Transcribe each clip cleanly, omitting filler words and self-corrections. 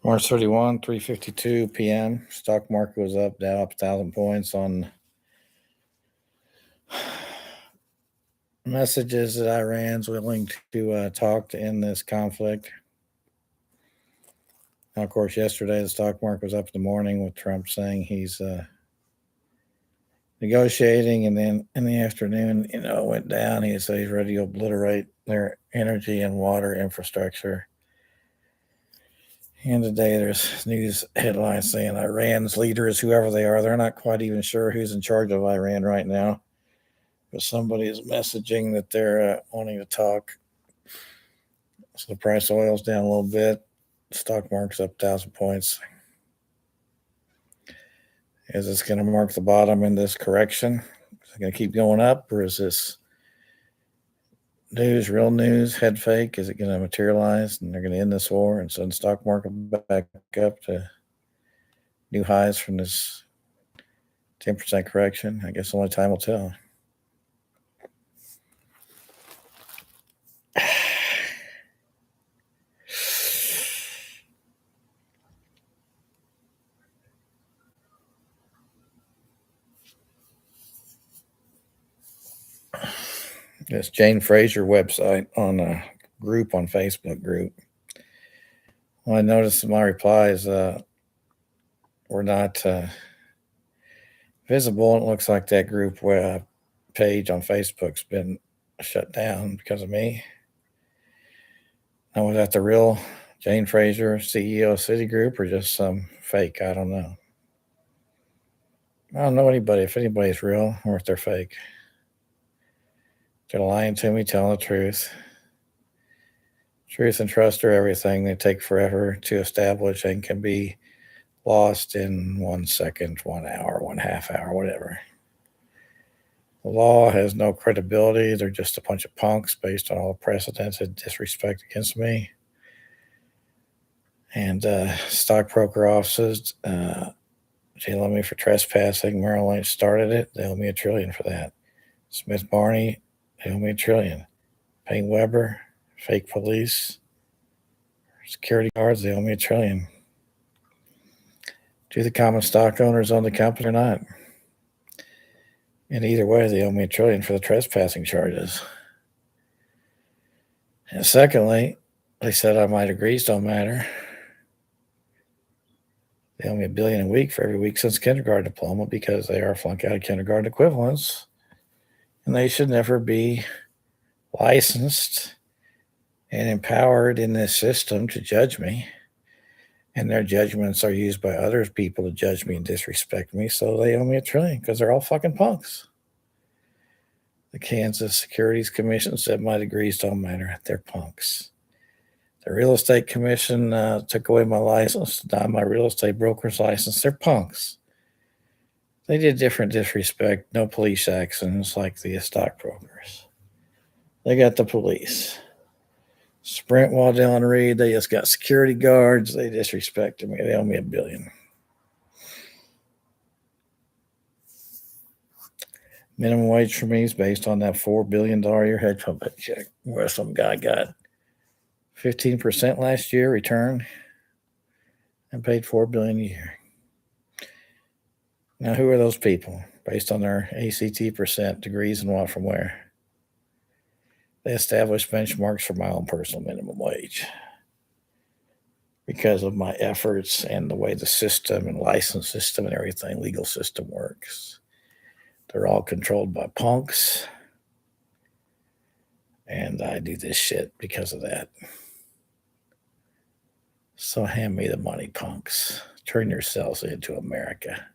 March 31, 3:52 p.m. Stock market was up 1,000 points on messages that Iran's willing to talk to end this conflict. Now, of course, yesterday the stock market was up in the morning with Trump saying he's negotiating, and then in the afternoon, it went down. He said he's ready to obliterate their energy and water infrastructure. And today there's news headlines saying Iran's leaders, whoever they are, they're not quite even sure who's in charge of Iran right now. But somebody is messaging that they're wanting to talk. So the price of oil's down a little bit. Stock market's up 1,000 points. Is this going to mark the bottom in this correction? Is it going to keep going up, or is this news, real news, head fake? Is it going to materialize and they're going to end this war and send the stock market back up to new highs from this 10% correction? I guess only time will tell. This Jane Fraser website on a group on Facebook group. Well, I noticed my replies were not visible. It looks like that group page on Facebook's been shut down because of me. Now, was that the real Jane Fraser, CEO of Citigroup, or just some fake? I don't know. I don't know anybody, if anybody's real or if they're fake. They're lying to me, telling the truth. Truth and trust are everything. They take forever to establish and can be lost in 1 second, 1 hour, 1/2 hour, whatever. The law has no credibility. They're just a bunch of punks based on all precedents and disrespect against me. And stockbroker offices jail me for trespassing. Merrill Lynch started it. They owe me $1 trillion for that. Smith Barney, they owe me $1 trillion. Payne Weber, fake police, security guards, they owe me $1 trillion. Do the common stock owners own the company or not? And either way, they owe me $1 trillion for the trespassing charges. And secondly, they said my degrees don't matter. They owe me $1 billion a week for every week since kindergarten diploma because they are flunk out of kindergarten equivalents. And they should never be licensed and empowered in this system to judge me. And their judgments are used by other people to judge me and disrespect me. So they owe me $1 trillion because they're all fucking punks. The Kansas Securities Commission said my degrees don't matter. They're punks. The Real Estate Commission took away my license, denied my real estate broker's license. They're punks. They did different disrespect, no police actions like the stockbrokers. They got the police. Sprint, Waddell, and Reed, they just got security guards. They disrespected me. They owe me $1 billion. Minimum wage for me is based on that $4 billion a year hedge fund paycheck, where some guy got 15% last year return and paid $4 billion a year. Now, who are those people based on their ACT percent, degrees, and what from where? They established benchmarks for my own personal minimum wage because of my efforts and the way the system and license system and everything, legal system works. They're all controlled by punks. And I do this shit because of that. So hand me the money, punks. Turn yourselves into America.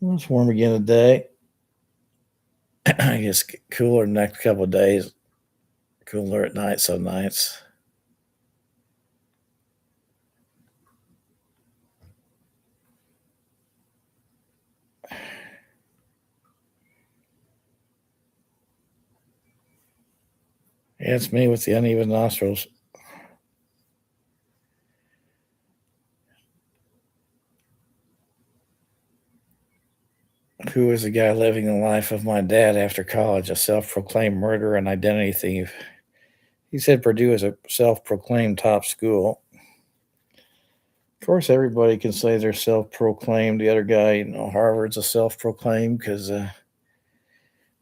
It's warm again today. I guess cooler next couple of days. Cooler at night, some nights. Yeah, it's me with the uneven nostrils. who was the guy living the life of my dad after college, a self-proclaimed murderer and identity thief. He said Purdue is a self-proclaimed top school. Of course, everybody can say they're self-proclaimed. The other guy, Harvard's a self-proclaimed because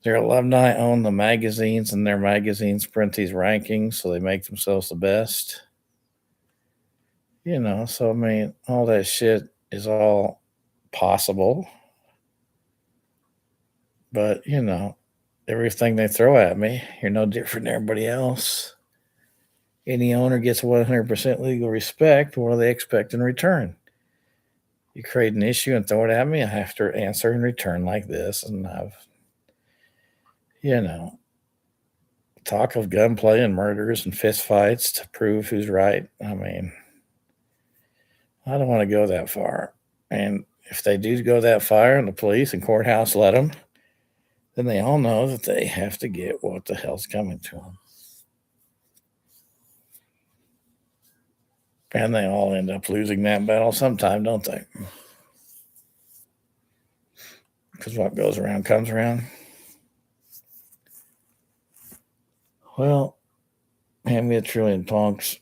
their alumni own the magazines, and their magazines print these rankings, so they make themselves the best. So I mean, all that shit is all possible. But, everything they throw at me, you're no different than everybody else. Any owner gets 100% legal respect. What do they expect in return? You create an issue and throw it at me, I have to answer in return like this. And talk of gunplay and murders and fistfights to prove who's right. I mean, I don't want to go that far. And if they do go that far and the police and courthouse let them, then they all know that they have to get what the hell's coming to them. And they all end up losing that battle sometime, don't they? Because what goes around comes around. Well, hand me a trillion punks.